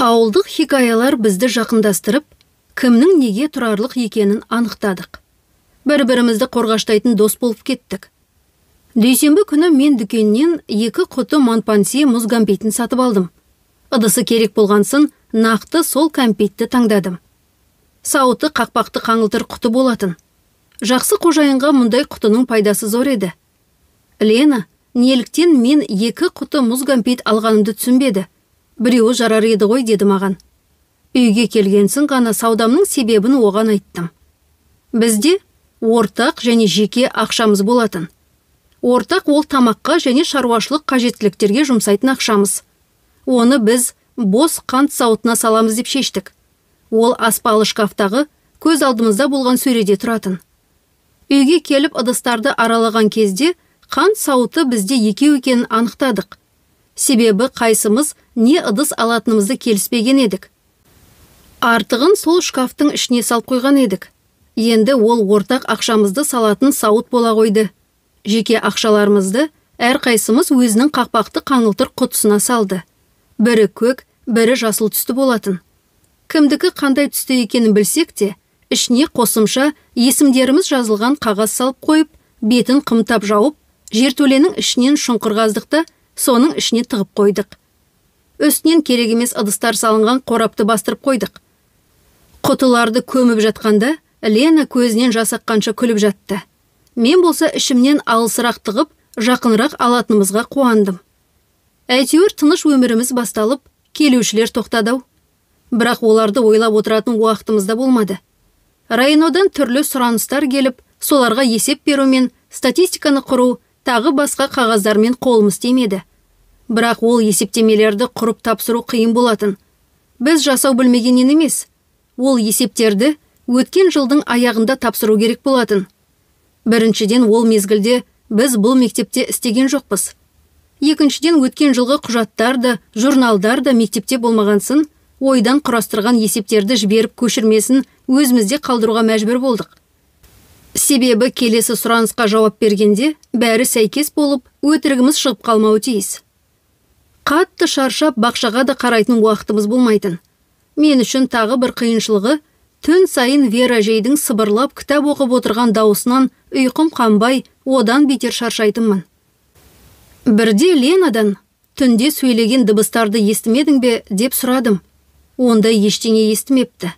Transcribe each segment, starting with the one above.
Ауылдық хикаялар бізді жақындастырып, кімнің неге тұрарлық екенін анықтадық. Бір-бірімізді қорғаштайтын дос болып кеттік. Дүйсенбі күні мен дүкеннен 2 құты Монпансье мұз кәмпитін сатып алдым. Ыдысы керек болғансын, нақты сол кәмпитті таңдадым. Сауыты қақпақты қаңылтыр құты болатын. Жақсы қожайынға мұндай құтының пайдасы зор еді. Лена, неліктен мен 2 құты мұз кәмпит алғанымды түсінбеді. Біреуі жарар еді ғой, деді маған. Үйге келгенсің ғана саудамның себебін оған айттым. Бізде ортақ және жеке ақшамыз болатын. Ортақ ол тамаққа және шаруашылық қажеттіліктерге жұмсайтын ақшамыз. Оны біз бос қант сауытына саламыз деп шештік. Ол аспалы шкафтағы көз алдымызда болған сөреде тұратын. Үйге келіп ыдыстарды аралаған кезде қант сауыты бізде 2 екенін анықтадық. Себебі қайсымыз не ыдыс алатынымызды келіспеген едік. Артығын сол шкафтың ішіне салып қойған едік. Енді ол ортақ ақшамызды салатын сауыт бола қойды. Жеке ақшаларымызды әрқайсымыз өзінің қақпақты қаңылтыр құтысына салды. Бірі көк, бірі жасыл түсті болатын. Кімдікі қандай түсті екенін білсек те, ішіне қосымша есімдеріміз жазылған қағаз салып қойып, бетін қымтап жауып, жертөленің ішінен шұңқыр қаздық та соның ішіне тығып қойдық. Үстінен керек емес ыдыстар салынған қорапты бастырып қойдық. Құтыларды көміп жатқанда, Лена көзінен жас аққанша күліп жатты. Мен болса ішімнен алысырақ тығып, жақынырақ алатынымызға қуандым. Әйтеуір тыныш өміріміз басталып, келушілер тоқтадау. Бірақ оларды ойлап отыратын уақытымызда болмады. Районодан түрлі сұраныстар келіп, соларға есеп берумен, статистиканы құру, тағы басқа қағаздармен қолымыз тимеді. Бірақ ол есептемелерді құрып тапсыру қиын болатын. Біз жасау білмегеннен емес. Ол есептерді өткен жылдың аяғында тапсыру керек болатын. Біріншіден, ол мезгілде біз бұл мектепте істеген жоқпыз. Екіншіден, өткен жылғы құжаттар да, журналдар да мектепте болмағансын, ойдан құрастырған есептерді жіберіп көшірмесін өзімізде қалдыруға мәжбүр болдық. Себебі келесі сұранысқа жауап бергенде бәрі сәйкес болып, өтірігіміз шығып қалмауы тиіс. Қатты шаршап бақшаға да қарайтын уақытымыз болмайтын. Мен үшін тағы бір қиыншылығы, түн сайын Вера жейдің сыбырлап кітап оқып отырған дауысынан ұйқым қанбай, одан бетер шаршайтынмын. Бірде Ленадан, түнде сөйлеген дыбыстарды естімедің бе, деп сұрадым. Онда ештеңе естімепті.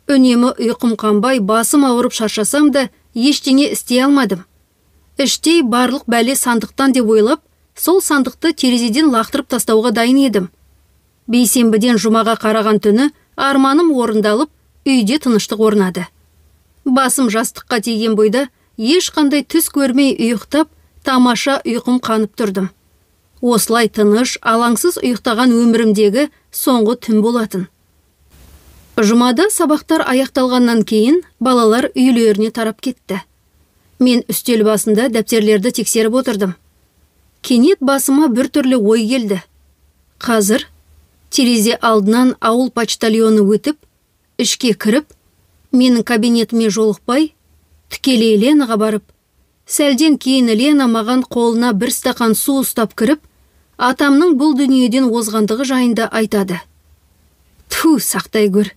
Үнемі ұйқым қанбай, басым ауырып шаршасам да, ештеңе істей алмадым. Іштей барлық бәле сандықтан деп ойлап, сол сандықты терезеден лақтырып тастауға дайын едім. Бейсенбіден жұмаға қараған түні арманым орындалып, үйде тыныштық орнады. Басым жастыққа тиген бойда ешқандай түс көрмей ұйықтап, тамаша ұйқым қанып тұрдым. Осылай тыныш, алаңсыз ұйықтаған өмірімдегі соңғы түн болатын. Жұмада сабақтар аяқталғаннан кейін балалар үйлеріне тарап кетті. Мен үстел басында дәптерлерді тексеріп отырдым. Кенет басыма бір түрлі ой келді. Қазір терезе алдынан ауыл почтальоны өтіп, ішке кіріп, менің кабинетіме жолықпай, тікелей Ленаға барып, сәлден кейін Лена маған қолына бір стақан су ұстап кіріп, атамның бұл дүниеден озғандығы жайында айтады. Ту, сақтай көр.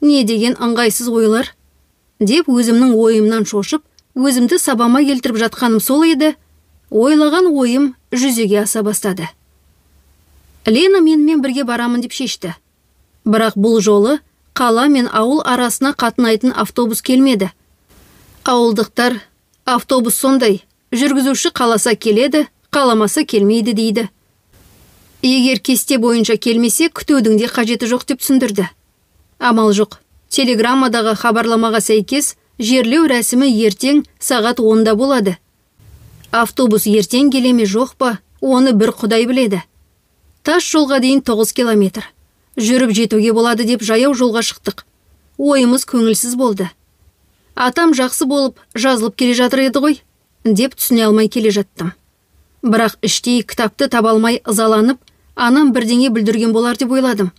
Не деген ыңғайсыз ойлар? Деп өзімнің ойымнан шошып, өзімді сабама келтіріп жатқаным сол еді, ойлаған ойым жүзеге аса бастады. Лена менімен бірге барамын деп шешті. Бірақ бұл жолы қала мен ауыл арасына қатынайтын автобус келмеді. Ауылдықтар, автобус сондай, жүргізуші қаласа келеді, қаламаса келмейді дейді. Егер кесте бойынша келмесе, күтудің де қажеті жоқ деп түсіндірді. Амал жоқ, телеграммадағы хабарламаға сәйкес, жерлеу рәсімі ертең сағат 10-да болады. Автобус ертең келеме жоқ па, оны бір Құдай біледі. Тас жолға дейін 9 километр. Жүріп жетуге болады деп жаяу жолға шықтық. Ойымыз көңілсіз болды. Атам жақсы болып, жазылып келе жатыр еді ғой, деп түсіне алмай келе жаттым. Бірақ іштей кітапты таба алмай ызаланып, анам бірдеңе бүлдірген болар деп ойладым.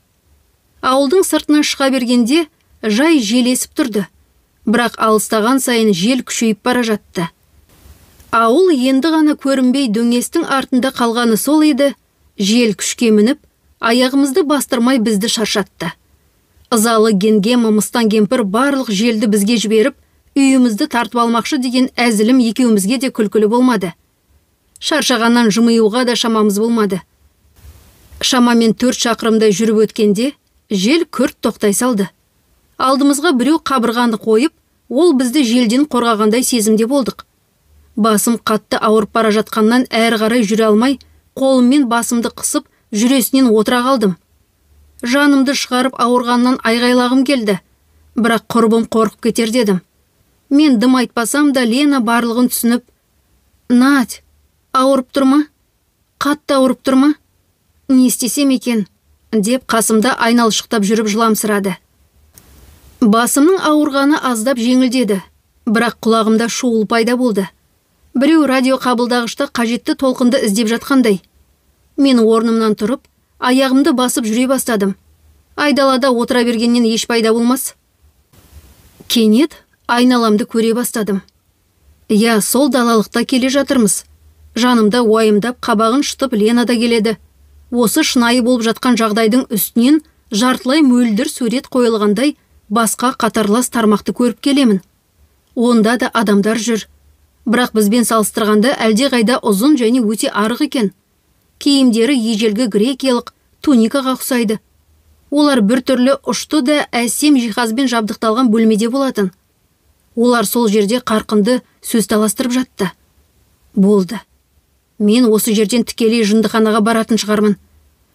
Ауылдың сыртына шыға бергенде жай жел есіп тұрды. Бірақ алыстаған сайын жел күшейіп бара жатты. Ауыл енді ғана көрінбей дөңестің артында қалғаны сол еді, жел күшке мініп, аяғымызды бастырмай бізді шаршатты. Ызалы генге мымыстан кемпір барлық желді бізге жіберіп, үйімізді тартып алмақшы деген әзілім екеумізге де күлкілі болмады. Шаршағаннан жымиюға да шамамыз болмады. Шамамен 4 шақырымдай жүріп өткенде, жел күрт тоқтай салды. Алдымызға біреу қабырғаны қойып, ол бізді желден қорғағандай сезімде болдық. Басым қатты ауырып бара жатқаннан әрі қарай жүре алмай, қолыммен басымды қысып, жүресінен отыра қалдым. Жанымды шығарып ауырғаннан айғайлағым келді, бірақ құрбым қорқып кетер дедім. Мен дым айтпасам да Лена барлығын түсініп, «Надь, ауырып тұрма? Қатты ауырып тұрма? Не істесем екен?» деп қасымда айналшықтап жүріп жыламсырады. Басымның ауырғаны аздап жеңілдеді, бірақ құлағымда шуыл пайда болды. Біреу радио қабылдағышта қажетті толқынды іздеп жатқандай. Мен орнымнан тұрып, аяғымды басып жүре бастадым. Айдалада отыра бергеннен еш пайда болмас. Кенет айналамды көре бастадым. Я, сол далалықта келе жатырмыз. Жанымда уайымдап, қабағын шытып Лена да келеді. Осы шынайы болып жатқан жағдайдың үстінен жартылай мөлдір сурет қойылғандай басқа қатарлас тармақты көріп келемін. Онда да адамдар жүр. Бірақ бізбен салыстырғанда әлде қайда ұзын және өте арық екен. Киімдері ежелгі грекиялық туникаға ұқсайды. Олар бір түрлі ұшты да әсем жиһазбен жабдықталған бөлмеде болатын. Олар сол жерде қарқынды сөз таластырып жатты. Болды. Мен осы жерден тікелей жындыханаға баратын шығармын.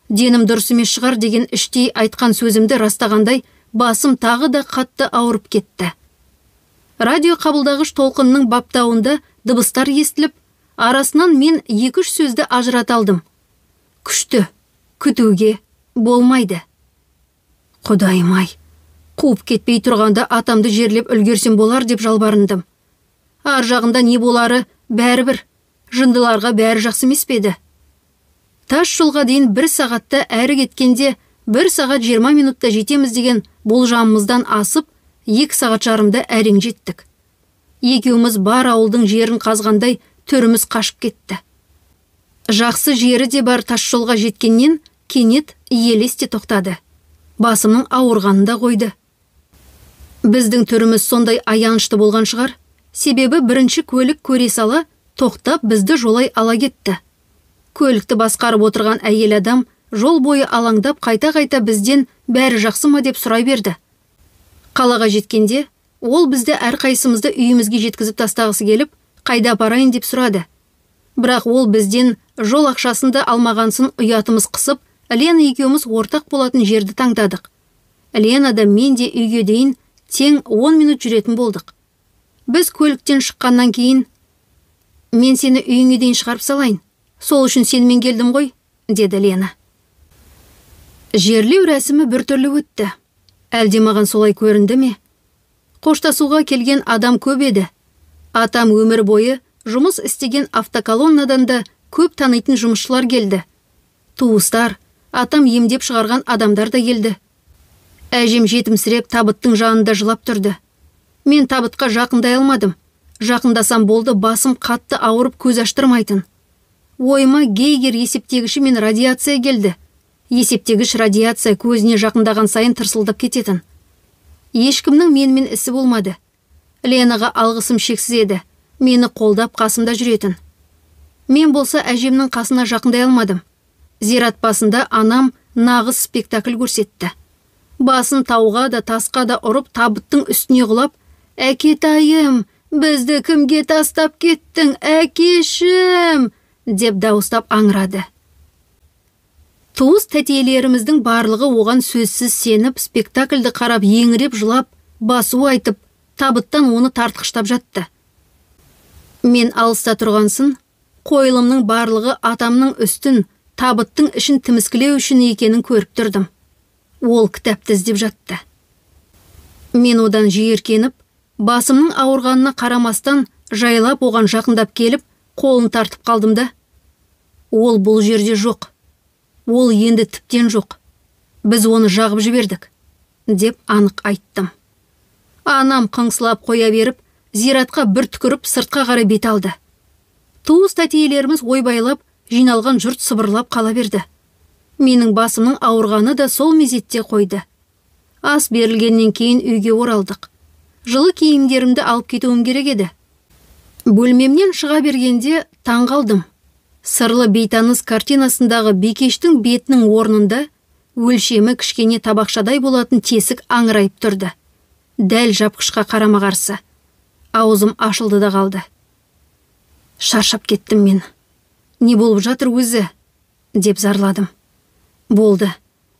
Денім дұрыс емес шығар деген іштей айтқан сөзімді растағандай, басым тағы да қатты ауырып кетті. Радио қабылдағыш толқынның баптауында дыбыстар естіліп, арасынан мен 2-3 сөзді ажырата алдым. Күшті, күтуге болмайды. Құдайым-ай, қуып кетпей тұрғанда атамды жерлеп үлгерсем болар деп жалбарындым. Ар жағында не болары бәрібір, жындыларға бәрі жақсы емес пе еді? Тас жолға дейін 1 сағатта әрі кеткенде 1 сағат 20 минутта жетеміз деген болжамымыздан асып, 2 сағат жарымда әрең жеттік. Екеуміз бар ауылдың жерін қазғандай түріміз қашып кетті. Жақсы жері де бар тас жолға жеткеннен кенет елесте тоқтады. Басымның ауырғанында қойды. Біздің түріміз сондай аянышты болған шығар, себебі бірінші көлік көре сала тоқтап бізді жолай ала кетті. Көлікті басқарып отырған әйел адам жол бойы алаңдап қайта-қайта бізден бәрі жақсы ма деп сұрай берді. Қалаға жеткенде, ол бізді әрқайсымызды үйімізге жеткізіп тастағысы келіп, қайда апарайын деп сұрады. Бірақ ол бізден жол ақшасында алмағансын ұятымыз қысып, Лена екеуміз ортақ болатын жерді таңдадық. Лена да мен де үйге дейін тең 10 минут жүретін болдық. Біз көліктен шыққаннан кейін, «Мен сені үйіңе дейін шығарып салайын. Сол үшін сенімен келдім ғой», деді Лена. Жерлеу рәсімі бір түрлі өтті. Әлде маған солай көрінді ме? Қоштасуға келген адам көп еді. Атам өмір бойы жұмыс істеген автоколоннадан да көп танитын жұмысшылар келді. Туыстар, атам емдеп шығарған адамдар да келді. Әжем жетімсіреп табыттың жанында жылап тұрды. Мен табытқа жақындай алмадым. Жақындасам болды, басым қатты ауырып көз аштырмайтын. Ойыма гейгер есептегіші мен радиация келді. Есептегіш радиация көзіне жақындаған сайын тырсылдап кететін. Ешкімнің менімен ісі болмады. Ленаға алғысым шексіз еді. Мені қолдап қасымда жүретін. Мен болса әжемнің қасына жақындай алмадым. Зират басында анам нағыз спектакль көрсетті. Басын тауға да тасқа да ұрып табыттың үстіне құлап, «Әкетайым, бізді кімге тастап кеттің, әкешім!» деп дауыстап аңырады. Туыс тәтелеріміздің барлығы оған сөзсіз сеніп, спектакльді қарап еңіреп жылап, басу айтып, табыттан оны тартқыштап жатты. Мен алыста тұрғансын, қойылымның барлығы атамның үстін, табыттың ішін тіміскілеу үшін екенін көріп тұрдым. Ол кітапты іздеп жатты. Мен одан жиіркеніп, басымның ауырғанына қарамастан жайлап оған жақындап келіп, қолын тартып қалдым да. Ол бұл жерде жоқ. Ол енді тіптен жоқ. Біз оны жағып жібердік, деп анық айттым. Анам қыңсылап қоя беріп, зиратқа бір түкіріп сыртқа қарай бет алды. Туыс тәтелеріміз ойбайлап, жиналған жұрт сыбырлап қала берді. Менің басымның ауырғаны да сол мезетте қойды. Ас берілгеннен кейін үйге оралдық. Жылы киімдерімді алып кетуім керек еді. Бөлмемнен шыға бергенде таң қалдым. Сырлы бейтаныс картинасындағы бикештің бетінің орнында өлшемі кішкене табақшадай болатын тесік аңырайып тұрды. Дәл жапқышқа қарама-қарсы. Аузым ашылды да қалды. Шаршап кеттім мен. Не болып жатыр өзі? Деп зарладым. Болды.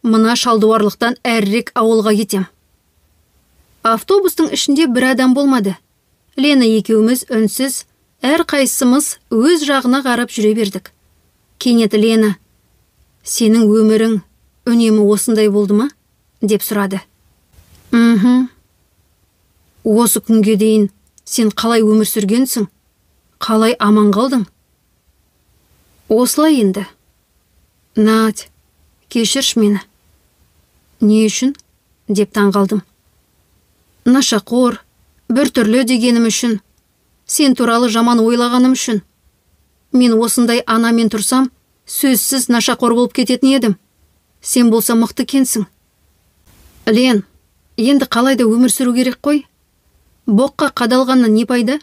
Мына шалдуарлықтан әрірек ауылға кетем. Автобустың ішінде бір адам болмады. Лена екеуміз үнсіз, әр қайсымыз өз жағына қарап жүре бердік. Кенет Лена, сенің өмірің үнемі осындай болды ма? Деп сұрады. Осы күнге дейін сен қалай өмір сүргенсің? Қалай аман қалдың? Осылай енді. Надь, кешірш мені. Не үшін? Деп таң қалдым. Нашақор, бір түрлі дегенім үшін. Сен туралы жаман ойлағаным үшін. Мен осындай анамен тұрсам, сөзсіз нашақор болып кететін едім. Сен болса мықты кенсің. Лен, енді қалайда өмір сүру керек қой? Боққа қадалғаннан не пайда?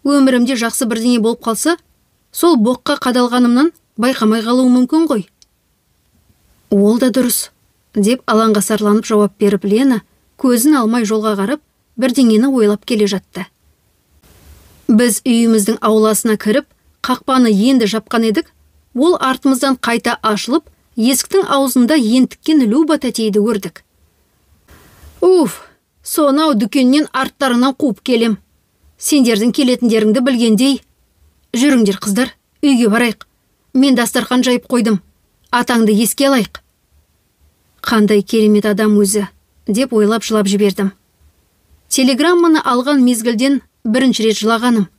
Өмірімде жақсы бірдеңе болып қалса, сол боққа қадалғанымнан байқамай қалуы мүмкін ғой. Ол да дұрыс, деп алаңғасарланып жауап беріп Лена, көзін алмай жолға қарап, бірдеңені ойлап келе жатты. Біз үйіміздің ауласына кіріп, қақпаны енді жапқан едік, ол артымыздан қайта ашылып, есіктің аузында ентіккен Люба тәтейді көрдік. Сонау дүкеннен арттарынан қуып келем. Сендердің келетіндеріңді білгендей. Жүріңдер қыздар, үйге барайық. Мен дастархан жайып қойдым. Атаңды еске алайық. Қандай керемет адам өзі, деп ойлап жылап жібердім. Телеграмманы алған мезгілден бірінші рет жылағаным.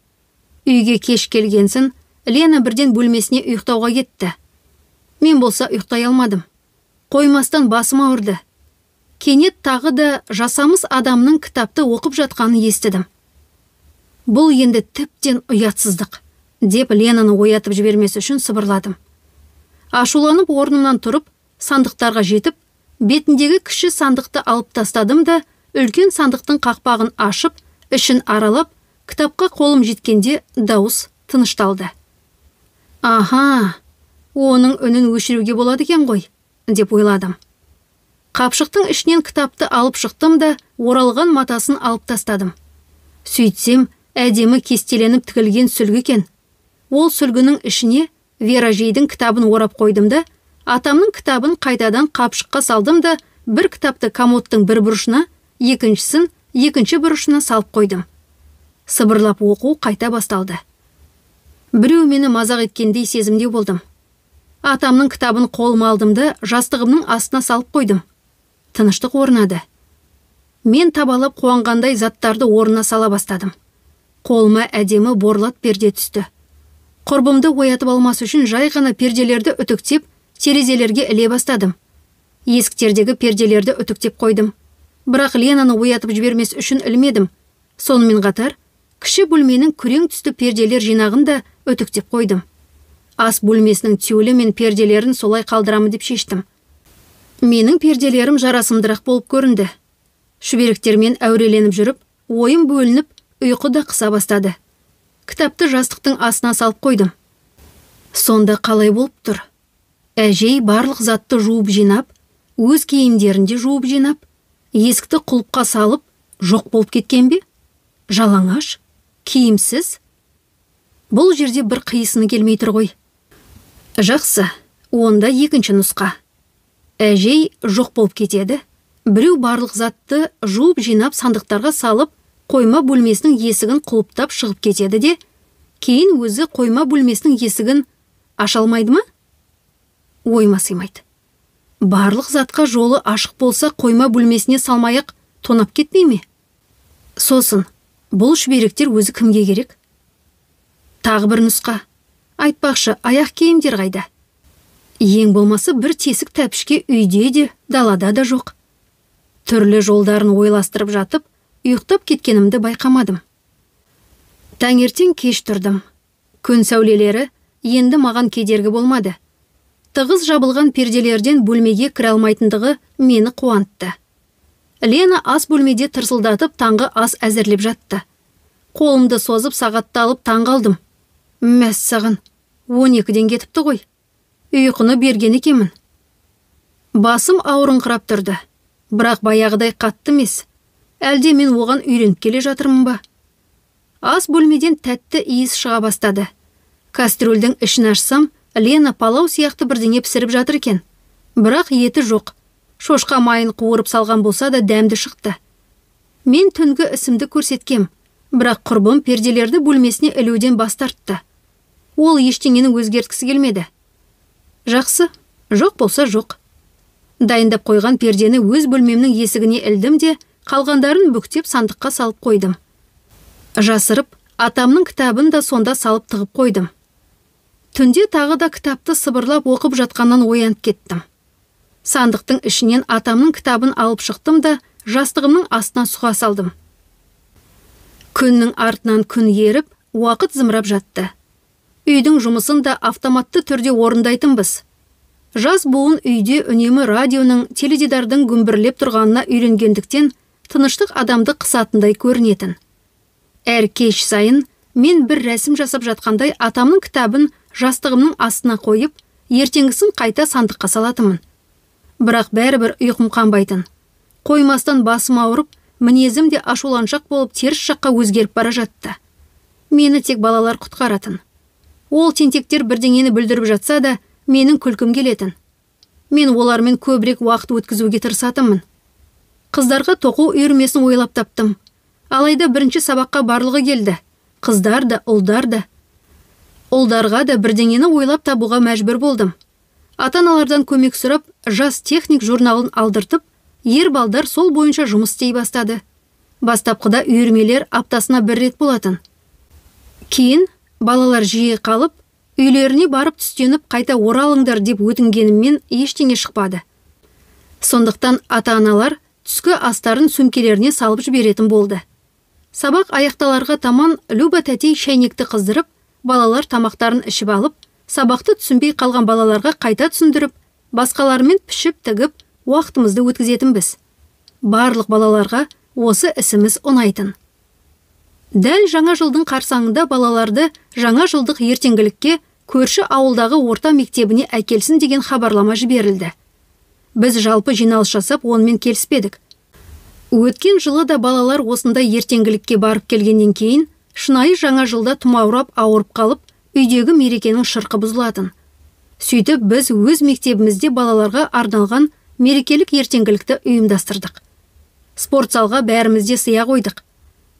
Үйге кеш келгенсін, Лена бірден бөлмесіне ұйықтауға кетті. Мен болса ұйықтай алмадым. Қоймастан басым ауырды. Кенет тағы да жасамыс адамның кітапты оқып жатқанын естідім. Бұл енді тіптен ұятсыздық, деп Ленаны оятып жібермес үшін сыбырладым. Ашуланып орнымнан тұрып, сандықтарға жетіп, бетіндегі кіші сандықты алып тастадым да, үлкен сандықтың қақпағын ашып, ішін аралап, кітапқа қолым жеткенде дауыс тынышталды. Аха, оның үнін өшіруге болады екен ғой, деп ойладым. Қапшықтың ішінен кітапты алып шықтым да, оралған матасын алып тастадым. Сөйтсем, әдемі кестеленіп тігілген сүлгі екен. Ол сүлгінің ішіне Вера жейдің кітабын орап қойдым да, атамның кітабын қайтадан қапшыққа салдым да, бір кітапты комодтың бір бұрышына, екіншісін екінші бұрышына салып қойдым. Сыбырлап оқу қайта басталды. Біреу мені мазақ еткендей сезімде болдым. Атамның кітабын қолыма алдым да, жастығымның астына салып қойдым. Тыныштық орнады. Мен табалап қуанғандай заттарды орнына сала бастадым. Қолыма әдемі борлат перде түсті. Құрбымды оятып алмас үшін жай ғана перделерді үтіктеп, терезелерге іле бастадым. Есіктердегі перделерді үтіктеп қойдым. Бірақ Ленаны оятып жібермес үшін ілмедім. Сонымен қатар, кіші бөлменің күрең түсті перделер жинағын да үтіктеп қойдым. Ас бөлмесінің тюлі мен перделерін солай қалдырамын деп шештім. Менің перделерім жарасымдырақ болып көрінді. Шүберектермен әуреленіп жүріп, ойым бөлініп, ұйқы да қыса бастады. Кітапты жастықтың астына салып қойдым. Сонда қалай болып тұр? Әжей барлық затты жуып жинап, өз киімдерінде жуып жинап, есікті құлыпқа салып, жоқ болып кеткен бе? Жалаңаш, киімсіз? Бұл жерде бір қиысыны келмей тұр ғой. Жақсы, онда екінші нұсқа. Әжей жоқ болып кетеді. Біреу барлық затты жуып жинап сандықтарға салып, қойма бөлмесінің есігін құлыптап шығып кетеді де, кейін өзі қойма бөлмесінің есігін аша алмайды ма? Ойыма сыймайды. Барлық затқа жолы ашық болса, қойма бөлмесіне салмайық тонап кетпей ме? Сосын, бұл шүберектер өзі кімге керек? Тағы бір нұсқа. Айтпақшы, аяқ киімдер қайда? Ең болмасы бір тесік тәпішке үйде де, далада да жоқ. Түрлі жолдарын ойластырып жатып, ұйықтап кеткенімді байқамадым. Таңертең кеш тұрдым. Күн сәулелері енді маған кедергі болмады. Тығыз жабылған перделерден бөлмеге кіре алмайтындығы мені қуантты. Лена ас бөлмеде тырсылдатып таңғы ас әзірлеп жатты. Қолымды созып сағатты алып таңғалдым. Мәссаған, 12-ден кетіпті ғой. Ұйқыны берген екенмін. Басым ауырыңқырап тұрды. Бірақ баяғыдай қатты емес. Әлде мен оған үйреніп келе жатырмын ба? Ас бөлмеден тәтті иіс шыға бастады. Кастрюльдің ішін ашсам, Лена палау сияқты бірдеңе пісіріп жатыр екен. Бірақ еті жоқ. Шошқа майын қуырып салған болса да дәмді шықты. Мен түнгі ісімді көрсеткем, бірақ құрбым перделерді бөлмесіне ілуден бас тартты. Ол ештеңені өзгерткісі келмеді. Жақсы, жоқ болса жоқ. Дайындап қойған пердені өз бөлмемнің есігіне ілдім де, қалғандарын бүктеп сандыққа салып қойдым. Жасырып, атамның кітабын да сонда салып тығып қойдым. Түнде тағы да кітапты сыбырлап оқып жатқаннан оянып кеттім. Сандықтың ішінен атамның кітабын алып шықтым да, жастығымның астына сұға салдым. Күннің артынан күн еріп, уақыт зымырап жатты. Үйдің жұмысын да автоматты түрде орындайтынбыз. Жас буын үйде үнемі радионың, теледидардың гүмбірлеп тұрғанына үйренгендіктен тыныштық адамды қысатындай көрінетін. Әр кеш сайын мен бір рәсім жасап жатқандай атамның кітабын жастығымның астына қойып, ертеңгісін қайта сандыққа салатымын. Бірақ бәрібір ұйқым қанбайтын. Қоймастан басым ауырып, мінезім де ашуланшақ болып теріс жаққа өзгеріп бара жатты. Мені тек балалар құтқаратын. Ол тентектер бірдеңені бүлдіріп жатса да, менің күлкім келетін. Мен олармен көбірек уақыт өткізуге тырысатынмын. Қыздарға тоқу үйірмесін ойлап таптым. Алайда бірінші сабаққа барлығы келді. Қыздар да, ұлдар да. Ұлдарға да бірдеңені ойлап табуға мәжбүр болдым. Ата-аналардан көмек сұрап, жас техник журналын алдыртып, ер балдар сол бойынша жұмыс істей бастады. Бастапқыда үйірмелер аптасына бір рет болатын. Кейін балалар жиі қалып, үйлеріне барып түстеніп қайта оралыңдар деп өтінгеніммен ештеңе шықпады. Сондықтан ата-аналар түскі астарын сөмкелеріне салып жіберетін болды. Сабақ аяқталарға таман Люба тәтей шәйнекті қыздырып, балалар тамақтарын ішіп алып, сабақты түсінбей қалған балаларға қайта түсіндіріп, басқалармен пішіп тігіп, уақытымызды өткізетінбіз. Барлық балаларға осы ісіміз ұнайтын. Дәл жаңа жылдың қарсаңында балаларды жаңа жылдық ертеңгілікке көрші ауылдағы орта мектебіне әкелсін деген хабарлама жіберілді. Біз жалпы жиналыс жасап, онымен келіспедік. Өткен жылы да балалар осында ертеңгілікке барып келгеннен кейін, шынайы жаңа жылда тұмаурап ауырып қалып, үйдегі мерекенің шырқы бұзылатын. Сөйтіп біз өз мектебімізде балаларға арналған мерекелік ертеңгілікті ұйымдастырдық. Спорт залға бәрімізде сыя қойдық.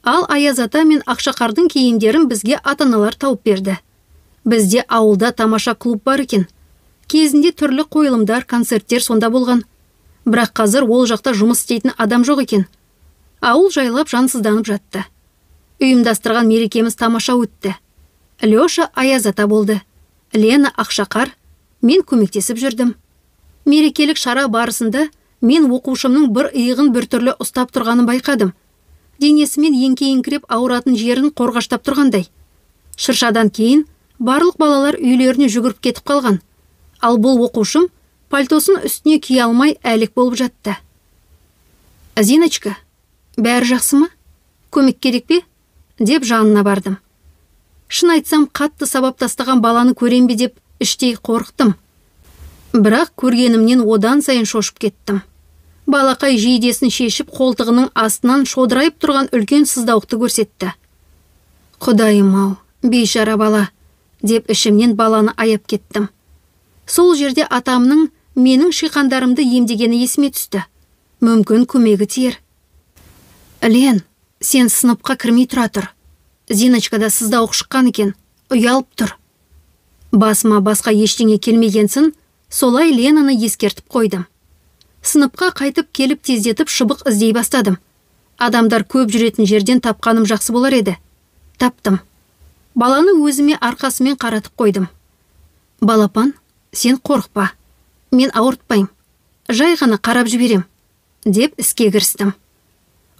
Ал Аяз ата мен Ақшақардың киімдерін бізге ата-аналар тауып берді. Бізде ауылда тамаша клуб бар екен. Кезінде түрлі қойылымдар, концерттер сонда болған. Бірақ қазір ол жақта жұмыс істейтін адам жоқ екен. Ауыл жайлап жансызданып жатты. Ұйымдастырған мерекеміз тамаша өтті. Леша Аяз ата болды. Лена Ақшақар, мен көмектесіп жүрдім. Мерекелік шара барысында мен оқушымның бір иығын біртүрлі ұстап тұрғанын байқадым. Денесімен еңкейіңкіреп ауыратын жерін қорғаштап тұрғандай. Шыршадан кейін барлық балалар үйлеріне жүгіріп кетіп қалған. Ал бұл оқушым пальтосын үстіне кие алмай әлек болып жатты. Зиночка, бәрі жақсы ма? Көмек керек пе? Деп жанына бардым. Шын айтсам, қатты сабап тастаған баланы көрем бе деп іштей қорықтым. Бірақ көргенімнен одан сайын шошып кеттім. Балақай жейдесін шешіп, қолтығының астынан шодырайып тұрған үлкен сыздауықты көрсетті. Құдайым-ау, бейшара бала, деп ішімнен баланы аяп кеттім. Сол жерде атамның менің шиқандарымды емдегені есіме түсті. Мүмкін көмегі тиер. Лен, сен сыныпқа кірмей тұра тұр. Зиночкада сыздауық шыққан екен, ұялып тұр. Басыма басқа ештеңе келмегенсін, солай Ленаны ескертіп қойдым. Сыныпқа қайтып келіп тездетіп шыбық іздей бастадым. Адамдар көп жүретін жерден тапқаным жақсы болар еді. Таптым. Баланы өзіме арқасымен қаратып қойдым. Балапан, сен қорықпа. Мен ауыртпайым. Жай ғана қарап жіберем. Деп іске кірістім.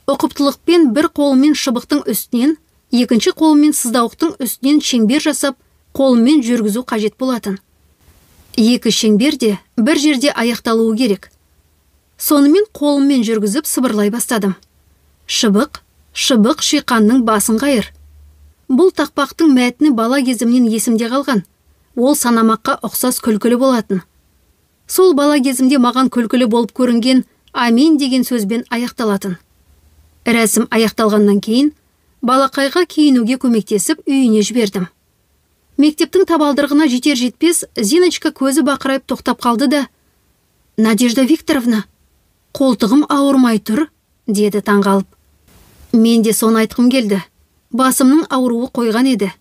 Ұқыптылықпен бір қолымен шыбықтың үстінен, екінші қолымен сыздауықтың үстінен шеңбер жасап, қолымен жүргізу қажет болатын. Екі шеңбер де бір жерде аяқталуы керек. Сонымен қолыммен жүргізіп сыбырлай бастадым. Шыбық, шыбық шиқанның басын қайыр. Бұл тақпақтың мәтіні бала кезімнен есімде қалған. Ол санамаққа ұқсас күлкілі болатын. Сол бала кезімде маған күлкілі болып көрінген амин деген сөзбен аяқталатын. Рәсім аяқталғаннан кейін балақайға киінуге көмектесіп үйіне жібердім. Мектептің табалдырығына жетер-жетпес Зиночка көзі бақырайып тоқтап қалды да: «Надежда Викторовна, қолтығым ауырмай тұр», деді таңғалып. Мен де соны айтқым келді. Басымның ауруы қойған еді.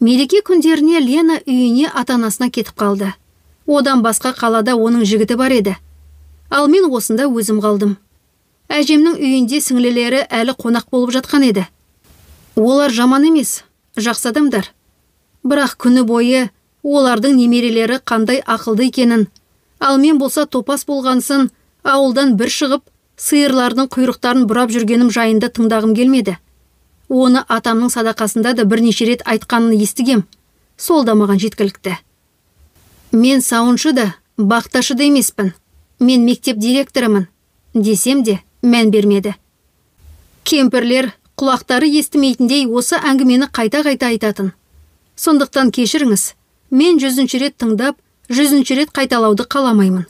Мереке күндеріне Лена үйіне ата-анасына кетіп қалды. Одан басқа қалада оның жігіті бар еді. Ал мен осында өзім қалдым. Әжемнің үйінде сіңлілері әлі қонақ болып жатқан еді. Олар жаман емес, жақсы адамдар. Бірақ күні бойы олардың немерелері қандай ақылды екенін, ал мен болса топас болғансын, ауылдан бір шығып, сиырлардың құйрықтарын бұрап жүргенім жайында тыңдағым келмеді. Оны атамның садақасында да бірнеше рет айтқанын естігем. Сол да маған жеткілікті. Мен сауыншы да, бақташы да емеспін. Мен мектеп директорымын, десем де мән бермеді. Кемпірлер құлақтары естімейтіндей осы әңгімені қайта-қайта айтатын. Сондықтан кешіріңіз, мен 100-ші рет тыңдап, 100-ші рет қайталауды қаламаймын.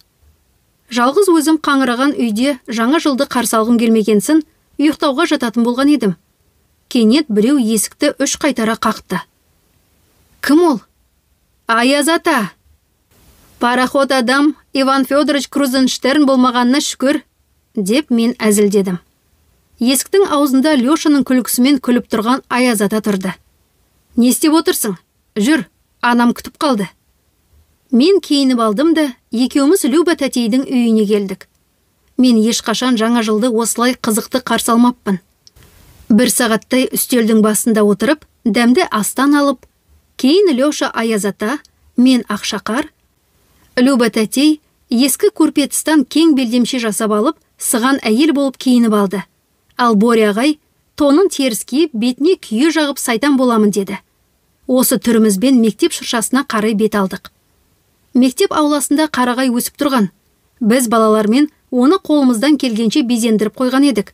Жалғыз өзім қаңыраған үйде жаңа жылды қарсы алғым келмегенсін, ұйықтауға жататын болған едім. Кенет біреу есікті 3 қайтара қақты. Кім ол? Аяз ата. Пароход адам Иван Федорович Крузенштерн болмағанына шүкір, деп мен әзілдедім. Есіктің аузында Лешаның күлкісімен күліп тұрған Аяз ата тұрды. Не істеп отырсың? Жүр, анам күтіп қалды. Мен киініп алдым да, екеуміз Люба тәтейдің үйіне келдік. Мен ешқашан жаңа жылды осылай қызықты қарсы алмаппын. 1 сағаттай үстелдің басында отырып, дәмді астан алып, кейін Леша Аяз ата, мен Ақшақар, Люба тәтей ескі көрпетістан кең белдемше жасап алып, сыған әйел болып киініп алды. Ал Боря ағай тонын теріс киіп, бетіне күйе жағып сайтан боламын деді. Осы түрімізбен мектеп шыршасына қарай бет алдық. Мектеп ауласында қарағай өсіп тұрған. Біз балалармен оны қолымыздан келгенше безендіріп қойған едік.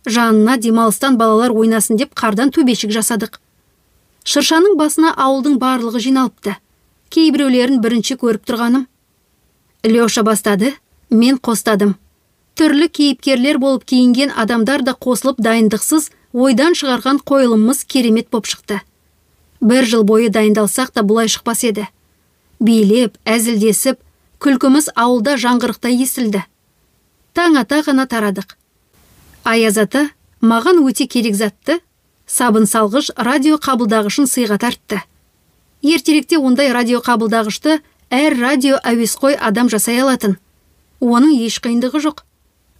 Жанына демалыстан балалар ойнасын деп қардан төбешік жасадық. Шыршаның басына ауылдың барлығы жиналыпты. Кейбіреулерін бірінші көріп тұрғаным. Леша бастады, мен қостадым. Түрлі кейіпкерлер болып киінген адамдар да қосылып дайындықсыз ойдан шығарған қойылымымыз керемет боп шықты. 1 жыл бойы дайындалсақ та бұлай шықпас еді. Билеп, әзілдесіп, күлкіміз ауылда жаңғырықтай естілді. Таң ата ғана тарадық. Аяз ата маған өте керек затты, сабын салғыш радио қабылдағышын сыйға тартты. Ертеректе ондай радио қабылдағышты әр радио әуесқой адам жасай алатын. Оның еш қиындығы жоқ.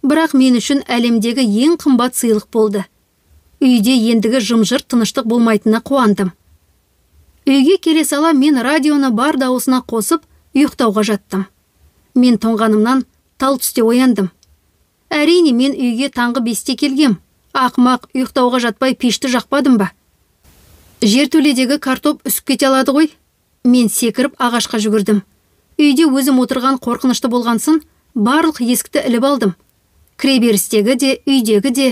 Бірақ мен үшін әлемдегі ең қымбат сыйлық болды. Үйде ендігі жымжыр тыныштық болмайтынына қуандым. Үйге келе сала мен радионы бар дауысына қосып, ұйықтауға жаттым. Мен тоңғанымнан тал түсте ояндым. Әрине мен үйге таңғы 5-те келгем. Ақмақ, ұйықтауға жатпай пешті жақпадым ба? Жертөледегі картоп үсіп кете алады ғой. Мен секіріп ағашқа жүгірдім. Үйде өзім отырған қорқынышты болғансын, барлық есікті іліп алдым. Кіреберістегі де, үйдегі де.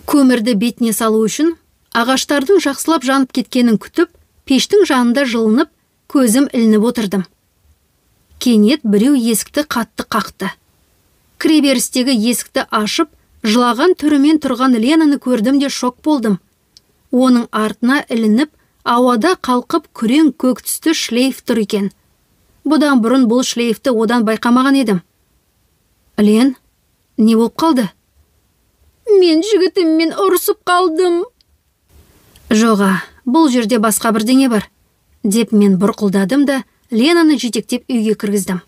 Көмірді бетіне салу үшін ағаштардың жақсылап жанып кеткенін күтіп, пештің жанында жылынып, көзім ілініп отырдым. Кенет біреу есікті қатты қақты. Кіреберістегі есікті ашып, жылаған түрімен тұрған Ленаны көрдім де шок болдым. Оның артына ілініп, ауада қалқып күрең көк түсті шлейф тұр екен. Бұдан бұрын бұл шлейфті одан байқамаған едім. Лен, не болып қалды? Мен жігітіммен ұрысып қалдым. Жоға, бұл жерде басқа бірдеңе бар, деп мен бұрқылдадым да Ленаны жетектеп үйге кіргіздім.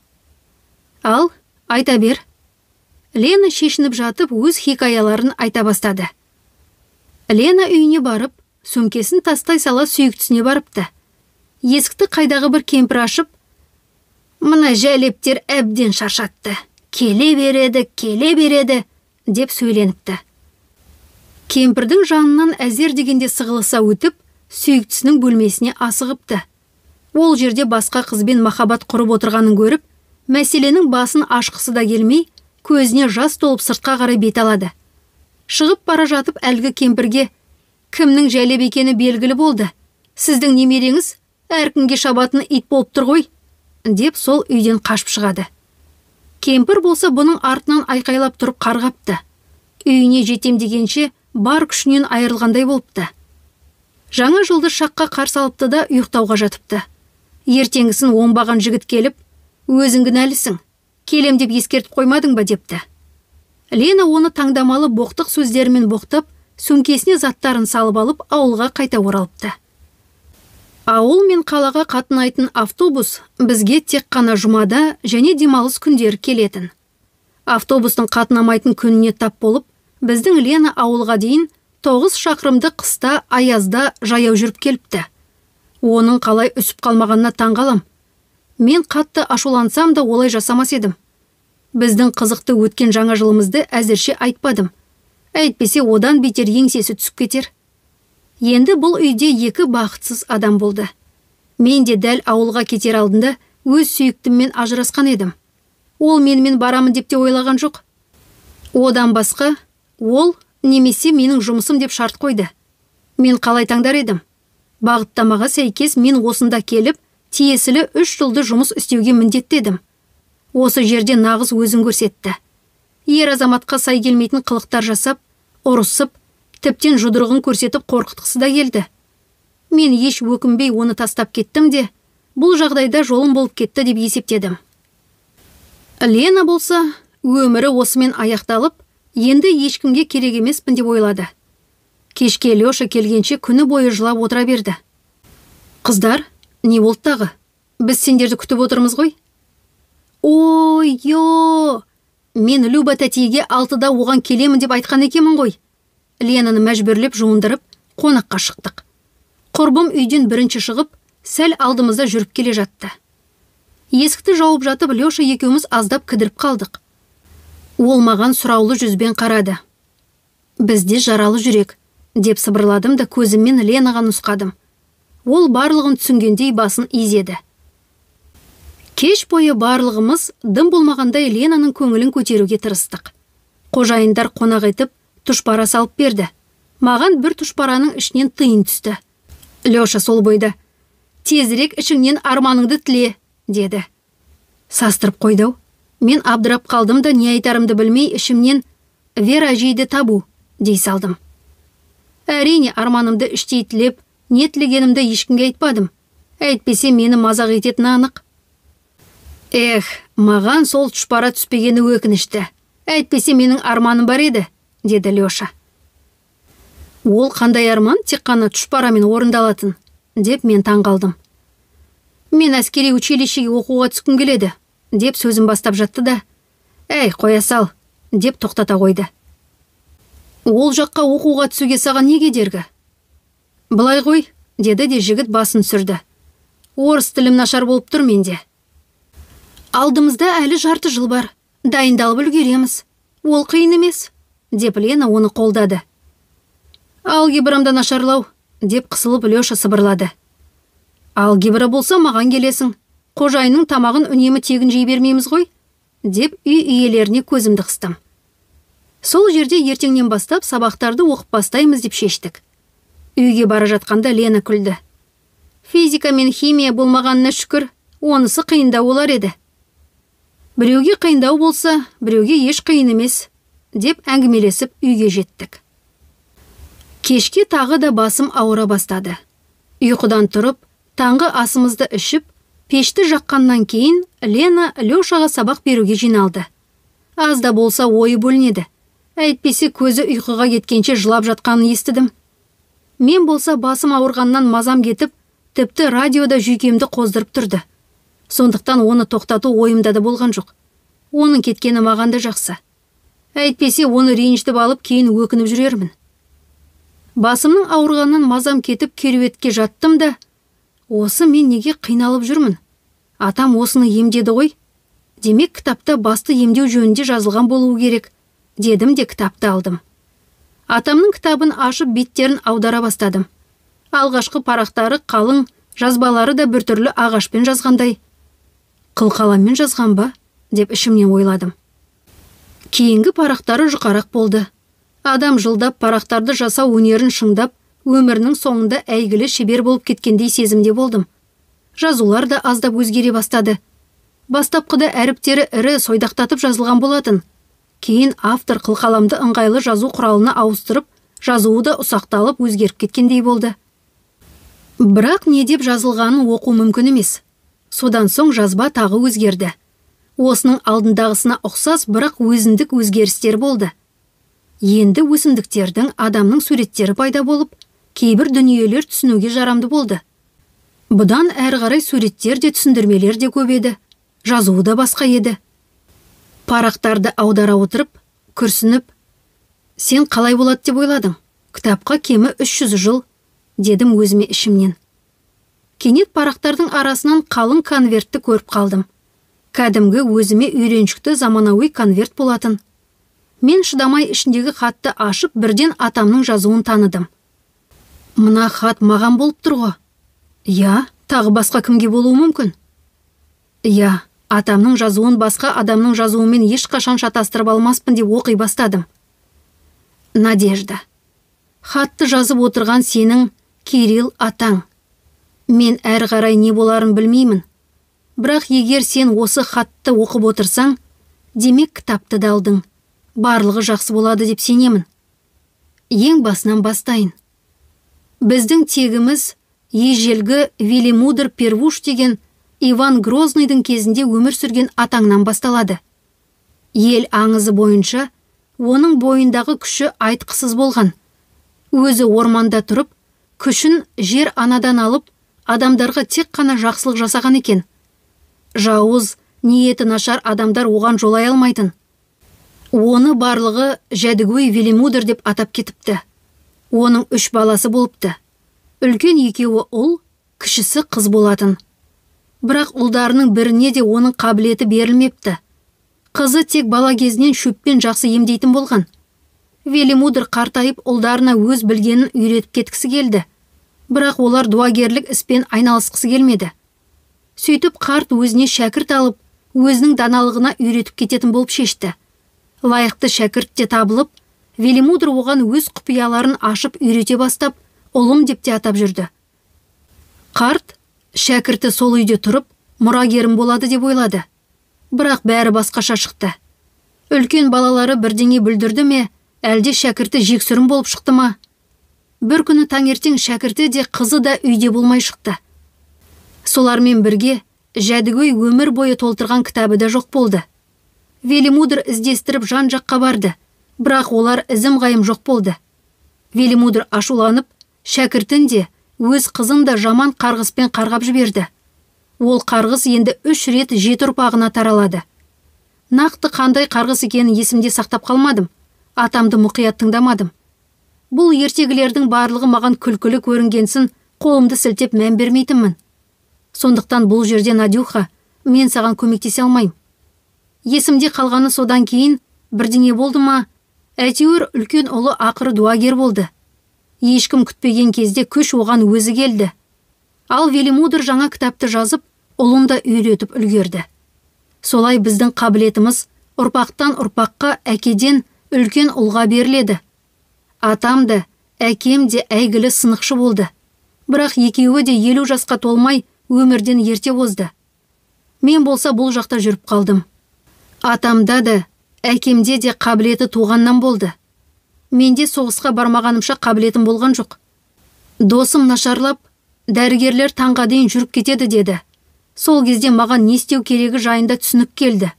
Ал, айта бер. Лена шешініп жатып өз хикаяларын айта бастады. Лена үйіне барып, сөмкесін тастай сала сүйіктісіне барыпты. Есікті қайдағы бір кемпір ашып, «Мына жәлептер әбден шаршатты. Келе береді», деп сөйленіпті. Кемпірдің жанынан әзер дегенде сығылыса өтіп, сүйіктісінің бөлмесіне асығыпты. Ол жерде басқа қызбен махаббат құрып отырғанын көріп, мәселенің басын ашқысы да келмей, көзіне жас толып сыртқа қарай бет алады. Шығып бара жатып әлгі кемпірге: «Кімнің жәлеп екені белгілі болды. Сіздің немереңіз әркімге шабатын ит болып тұр ғой», деп сол үйден қашып шығады. Кемпір болса бұның артынан айқайлап тұрып қарғапты. Үйіне жетем дегенше бар күшінен айырылғандай болыпты. Жаңа жылды шаққа қарсы алыпты да ұйықтауға жатыпты. Ертеңгісін оңбаған жігіт келіп: «Өзің кінәлісің, келем деп ескертіп қоймадың ба?» депті. Лена оны таңдамалы боқтық сөздерімен боқтап, сөмкесіне заттарын салып алып, ауылға қайта оралыпты. Ауыл мен қалаға қатынайтын автобус бізге тек қана жұмада және демалыс күндері келетін. Автобустың қатынамайтын күніне тап болып, біздің Лена ауылға дейін 9 шақырымды қыста аязда жаяу жүріп келіпті. Оның қалай үсіп қалмағанына таңғалам. Мен қатты ашулансам да олай жасамас едім. Біздің қызықты өткен жаңа жылымызды әзірше айтпадым. Әйтпесе одан бетер еңсесі түсіп кетер. Енді бұл үйде 2 бақытсыз адам болды. Мен де дәл ауылға кетер алдында өз сүйіктіммен ажырасқан едім. Ол менімен барамын деп те ойлаған жоқ. Одан басқа, ол немесе менің жұмысым деп шарт қойды. Мен қалай таңдар едім? Бағыттамаға сәйкес мен осында келіп, тиесілі 3 жылды жұмыс істеуге міндеттедім. Осы жерде нағыз өзін көрсетті. Ер азаматқа сай келмейтін қылықтар жасап, ұрысып, тіптен жұдырығын көрсетіп қорқытқысы да келді. Мен еш өкінбей оны тастап кеттім де, бұл жағдайда жолым болып кетті деп есептедім. Лена болса, өмірі осымен аяқталып, енді ешкімге керек емеспін деп ойлады. Кешке Леша келгенше күні бойы жылап отыра берді. «Қыздар, не болды тағы? Біз сендерді күтіп отырмыз ғой?» «Ой, йо! Мен Люба тәтейге 6-да оған келемін деп айтқан екенмін ғой». Ленаны мәжбүрлеп жуындырып, қонаққа шықтық. Құрбым үйден бірінші шығып, сәл алдымызда жүріп келе жатты. Есікті жауып жатып, Леша екеуміз аздап кідіріп қалдық. Ол маған сұраулы жүзбен қарады. «Бізде жаралы жүрек», деп сыбырладым да көзіммен Ленаға нұсқадым. Ол барлығын түсінгендей басын изеді. Кеш бойы барлығымыз дым болмағандай Ленаның көңілін көтеруге тырыстық. Қожайындар қонақ етіп, тұшпара салып берді. Маған бір тұшпараның ішінен тиын түсті. Леша сол бойда: «Тезірек ішіңнен арманыңды тіле», деді. Састырып қойдау. Мен абдырап қалдым да не айтарымды білмей ішімнен «Вера әжейді табу» дей салдым. Әрине арманымды іштей тілеп, не тілегенімді ешкімге айтпадым. Әйтпесе мені мазақ ететіні анық. Эх, маған сол тұшпара түспегені өкінішті. Әйтпесе менің арманым бар еді, деді Леша. Ол қандай арман, тек қана тұшпарамен орындалатын, деп мен таңғалдым. Мен әскери училищеге оқуға түскім келеді, деп сөзін бастап жатты да, «Әй, қоя сал», деп тоқтата қойды. Ол жаққа оқуға түсуге саған не кедергі? Былай ғой, деді де жігіт басын сүрді. Орыс тілім нашар болып тұр менде. Алдымызда әлі жарты жыл бар. Дайындалып үлгереміз. Ол қиын емес, деп Лена оны қолдады. Алгебрамда нашарлау, деп қысылып Леша сыбырлады. Алгебра болса маған келесің. Қожайының тамағын үнемі тегін жей бермейміз ғой, деп үй иелеріне көзімді қыстым. Сол жерде ертеңнен бастап сабақтарды оқып бастаймыз деп шештік. Үйге бара жатқанда Лена күлді. Физика мен химия болмағанына шүкір, онысы қиындау олар еді. Біреуге қиындау болса, біреуге еш қиын емес, деп әңгімелесіп үйге жеттік. Кешке тағы да басым ауыра бастады. Ұйқыдан тұрып, таңғы асымызды ішіп, пешті жаққаннан кейін Лена Лешаға сабақ беруге жиналды. Аз да болса ойы бөлінеді. Әйтпесе көзі ұйқыға кеткенше жылап жатқанын естідім. Мен болса басым ауырғаннан мазам кетіп, тіпті радиода жүйкемді қоздырып тұрды. Сондықтан оны тоқтату ойымда да болған жоқ. Оның кеткені маған да жақсы. Әйтпесе оны ренжітіп алып кейін өкініп жүрермін. Басымның ауырғаннан мазам кетіп керуетке жаттым да, осы мен неге қиналып жүрмін? Атам осыны емдеді ғой. Демек кітапта басты емдеу жөнінде жазылған болуы керек, дедім де кітапты алдым. Атамның кітабын ашып беттерін аудара бастадым. Алғашқы парақтары қалың, Жазбалары да біртүрлі ағашпен жазғандай. Қылқаламмен жазған ба, деп ішімнен ойладым. Кейінгі парақтары жұқарақ болды. Адам жылдап парақтарды жасау өнерін шыңдап, өмірінің соңында әйгілі шебер болып кеткендей сезімде болдым. Жазулар да аздап өзгере бастады. Бастапқыда әріптері ірі сойдақтатып жазылған болатын. Кейін автор қылқаламды ыңғайлы жазу құралына ауыстырып, жазуы да ұсақталып өзгеріп кеткендей болды. Бірақ не деп жазылғанын оқу мүмкін емес. Содан соң жазба тағы өзгерді. Осының алдындағысына ұқсас, бірақ өзіндік өзгерістер болды. Енді өсімдіктердің, адамның суреттері пайда болып, кейбір дүниелер түсінуге жарамды болды. Бұдан әрі қарай суреттер де түсіндірмелер де көп еді. Жазуы да басқа еді. Парақтарды аудара отырып, күрсініп, сен қалай болады деп ойладың? Кітапқа кемі 300 жыл, дедім өзіме ішімнен. Кенет парақтардың арасынан қалың конвертті көріп қалдым. Кәдімгі өзіме үйреншікті заманауи конверт болатын. Мен шыдамай ішіндегі хатты ашып, бірден атамның жазуын таныдым. Мына хат маған болып тұр ғой. Я, тағы басқа кімге болуы мүмкін? Я, атамның жазуын басқа адамның жазуымен ешқашан шатастырып алмаспын деп оқи бастадым. Надежда. Хатты жазып отырған сенің Кирилл атаң. Мен әрі қарай не боларын білмеймін. Бірақ егер сен осы хатты оқып отырсаң, демек кітапты да алдың. Барлығы жақсы болады деп сенемін. Ең басынан бастайын. Біздің тегіміз ежелгі Велимудр Первуш деген Иван Грозныйдың кезінде өмір сүрген атаңнан басталады. Ел аңызы бойынша, оның бойындағы күші айтқысыз болған. Өзі орманда тұрып, күшін жер анадан алып, адамдарға тек қана жақсылық жасаған екен. Жауыз, ниеті нашар адамдар оған жолай алмайтын. Оны барлығы жәдігөй Велимудр деп атап кетіпті. Оның 3 баласы болыпты. Үлкен 2-і ұл, кішісі қыз болатын. Бірақ ұлдарының біріне де оның қабілеті берілмепті. Қызы тек бала кезінен шөппен жақсы емдейтін болған. Велимудр қартайып ұлдарына өз білгенін үйретіп кеткісі келді. Бірақ олар дуагерлік іспен айналысқысы келмеді. Сөйтіп қарт өзіне шәкірт алып, өзінің даналығына үйретіп кететін болып шешті. Лайықты шәкірт те табылып, Велимудр оған өз құпияларын ашып үйрете бастап, ұлым деп те атап жүрді. Қарт, шәкірті сол үйде тұрып, мұрагерім болады деп ойлады. Бірақ бәрі басқаша шықты. Үлкен балалары бірдеңе бүлдірді ме, әлде шәкірті жексұрын болып шықты ма? Бір күні таңертең шәкірті де қызы да үйде болмай шықты. Солармен бірге жәдігөй өмір бойы толтырған кітабы да жоқ болды. Велимудр іздестіріп жан-жаққа барды, бірақ олар ізім қайым жоқ болды. Велимудр ашуланып, шәкіртін де, өз қызын да жаман қарғыспен қарғап жіберді. Ол қарғыс енді 3 рет 7 ұрпағына таралады. Нақты қандай қарғыс екенін есімде сақтап қалмадым. Атамды мұқият тыңдамадым. Бұл ертегілердің барлығы маған күлкілі көрінгенсін, қолымды сілтеп мән бермейтінмін. Сондықтан бұл жерде Надюха, мен саған көмектесе алмайым. Есімде қалғаны содан кейін бірдеңе болды ма? Әйтеуір үлкен ұлы ақыры дуагер болды. Ешкім күтпеген кезде күш оған өзі келді. Ал Велимудр жаңа кітапты жазып, ұлын да үйретіп үлгерді. Солай біздің қабілетіміз ұрпақтан ұрпаққа әкеден үлкен ұлға беріледі. Атам да, әкем де әйгілі сынықшы болды. Бірақ екеуі де 50 жасқа толмай өмірден ерте озды. Мен болса бұл жақта жүріп қалдым. Атамда да, әкемде де қабілеті туғаннан болды. Менде соғысқа бармағанымша қабілетім болған жоқ. Досым нашарлап, дәрігерлер таңға дейін жүріп кетеді деді. Сол кезде маған не істеу керегі жайында түсінік келді.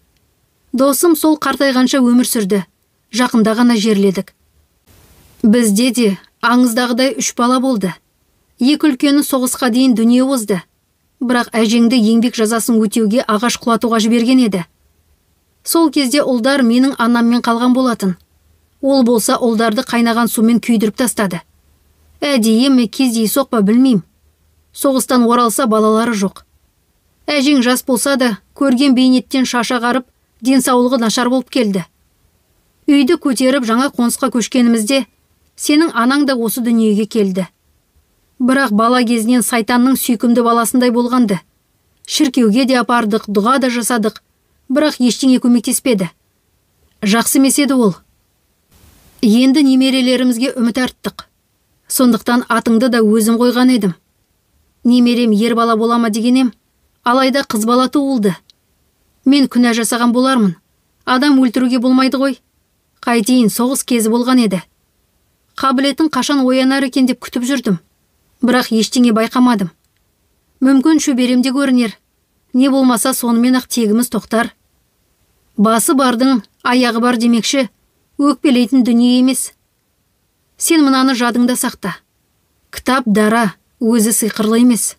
Досым сол қартайғанша өмір сүрді. Жақында ғана жерледік. Бізде де аңыздағыдай 3 бала болды. 2 үлкені соғысқа дейін дүние озды. Бірақ әжеңді еңбек жазасын өтеуге ағаш құлатуға жіберген еді. Сол кезде ұлдар менің анаммен қалған болатын. Ол болса ұлдарды қайнаған сумен күйдіріп тастады. Әдейі ме кездей соқпа білмейм. Соғыстан оралса балалары жоқ. Әжең жас болса да, көрген бейнеттен шашағарып, денсаулығы нашар болып келді. Үйді көтеріп жаңа қонысқа көшкенімізде, сенің анаң да осы дүниеге келді. Бірақ бала кезінен сайтанның сүйкімді баласындай болғанды. Шіркеуге де апардық, дұға да жасадық, бірақ ештеңе көмектеспеді. Жақсы емес еді ол. Енді немерелерімізге үміт арттық. Сондықтан атыңды да өзім қойған едім. Немерем ер бала болама дегенем, алайда қыз бала туылды. Мен күнә жасаған болармын. Адам өлтіруге болмайды ғой. Қайтейін, соғыс кезі болған еді. Қабілетін қашан оянар екен деп күтіп жүрдім. Бірақ ештеңе байқамадым. Мүмкін шөберемде көрінер. Не болмаса сонымен-ақ тегіміз тоқтар. Басы бардың, аяғы бар демекші, өкпелейтін дүние емес. Сен мынаны жадыңда сақта. Кітап дара, өзі сиқырлы емес.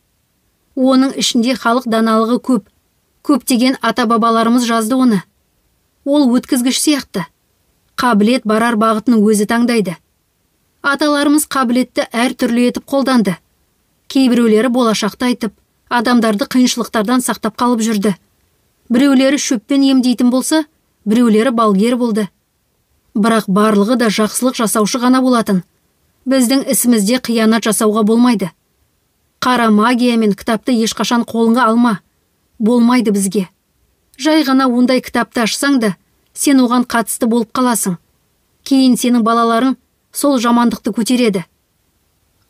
Оның ішінде халық даналығы көп. Көптеген ата-бабаларымыз жазды оны. Ол өткізгіш сияқты. Қабілет барар бағытын өзі таңдайды. Аталарымыз қабілетті әр түрлі етіп қолданды. Кейбіреулері болашақты айтып, адамдарды қиыншылықтардан сақтап қалып жүрді. Біреулері шөппен емдейтін болса, біреулері балгер болды. Бірақ барлығы да жақсылық жасаушы ғана болатын. Біздің ісімізде қиянат жасауға болмайды. Қара магия мен кітапты ешқашан қолыңа алма. Болмайды бізге. Жай ғана ондай кітапты ашсаң да, сен оған қатысты болып қаласың. Кейін сенің балаларың сол жамандықты көтереді.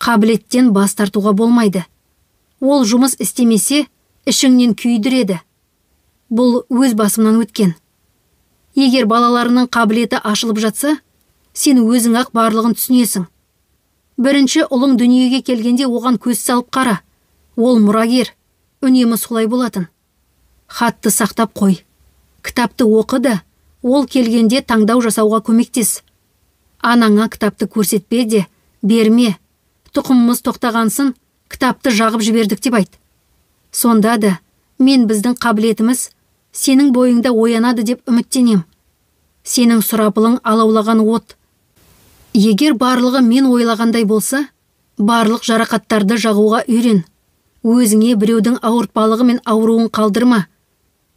Қабілеттен бас тартуға болмайды. Ол жұмыс істемесе, ішіңнен күйдіреді. Бұл өз басымнан өткен. Егер балаларының қабілеті ашылып жатса, сен өзің ақ барлығын түсінесің. Бірінші ұлың дүниеге келгенде оған көз салып қара. Ол мұрагер, үнемі солай болатын. Хатты сақтап қой. Кітапты оқы да, ол келгенде таңдау жасауға көмектес. Анаңа кітапты көрсетпе де, берме. Тұқымымыз тоқтағансын, кітапты жағып жібердік деп айт. Сонда да, мен біздің қабілетіміз сенің бойыңда оянады деп үміттенем. Сенің сұрапылың алаулаған от. Егер барлығы мен ойлағандай болса, барлық жарақаттарды жағуға үйрен. Өзіңе біреудің ауыртпалығы мен ауруын қалдырма.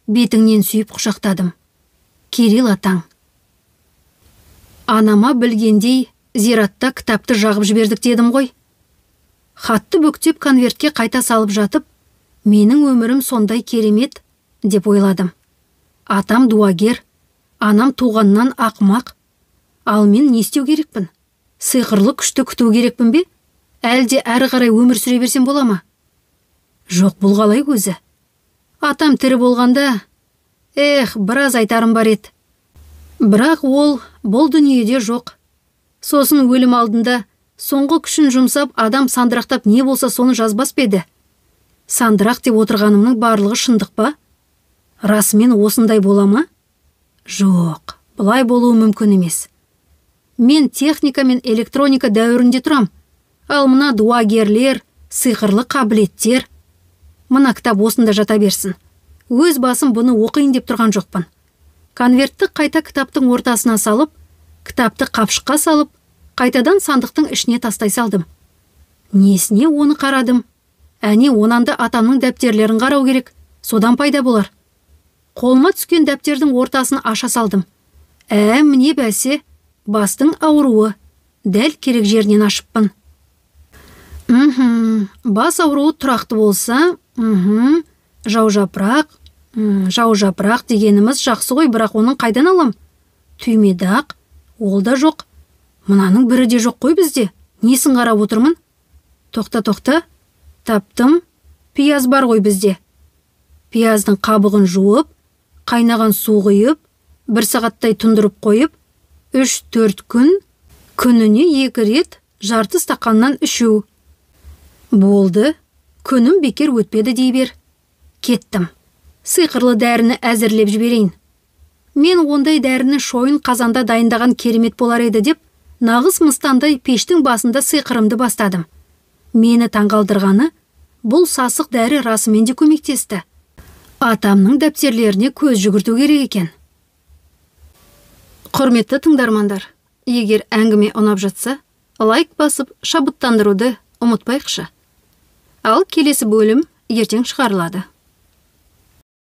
Бетіңнен сүйіп құшақтадым. Кирилл атаң. Анама білгендей, зиратта кітапты жағып жібердік дедім ғой. Хатты бүктеп конвертке қайта салып жатып, менің өмірім сондай керемет, деп ойладым. Атам дуагер, анам туғаннан ақымақ. Ал мен не істеу керекпін? Сиқырлы күшті күту керекпін бе? Әлде әрі қарай өмір сүре берсем бола ма? Жоқ, бұл қалай өзі? Атам тірі болғанда, біраз айтарым бар еді. Бірақ ол бұл дүниеде жоқ. Сосын өлім алдында соңғы күшін жұмсап, адам сандырақтап не болса соны жазбас педі. Сандырақ деп отырғанымның барлығы шындық па? Расымен осындай бола ма? Жоқ, бұлай болуы мүмкін емес. Мен техника мен электроника дәуірінде тұрам. Ал мына дуагерлер, сиқырлы қабілеттер. Мына кітап осында жата берсін. Өз басым бұны оқиын деп тұрған жоқпын. Конвертті қайта кітаптың ортасына салып, кітапты қапшыққа салып, қайтадан сандықтың ішіне тастай салдым. Несіне оны қарадым? Әне онанда атамның дәптерлерін қарау керек, содан пайда болар. Қолыма түскен дәптердің ортасын аша салдым. Міне бәсе, бастың ауруы, дәл керек жерінен ашыппын. Бас ауруы тұрақты болса, жау жапырақ дегеніміз жақсы ғой, бірақ оның қайдан алам? Түймедақ, ол да жоқ. Мынаның бірі де жоқ қой бізде. Несін қарап отырмын? Тоқта, таптым. Пияз бар ғой бізде. Пияздың қабығын жуып, қайнаған су құйып, 1 сағаттай тұндырып қойып, 3-4 күн, күніне 2 рет жарты стақаннан ішу. Болды, күнім бекер өтпеді дей бер. Кеттім. Сиқырлы дәріні әзірлеп жіберейін. Мен ондай дәріні шойын қазанда дайындаған керемет болар еді деп, нағыз мыстандай пештің басында сиқырымды бастадым. Мені таңғалдырғаны, бұл сасық дәрі расымен де көмектесті. Атамның дәптерлеріне көз жүгірту керек екен. Құрметті тыңдармандар, егер әңгіме ұнап жатса, лайк басып, шабыттандыруды ұмытпайықшы. Ал келесі бөлім ертең шығарылады.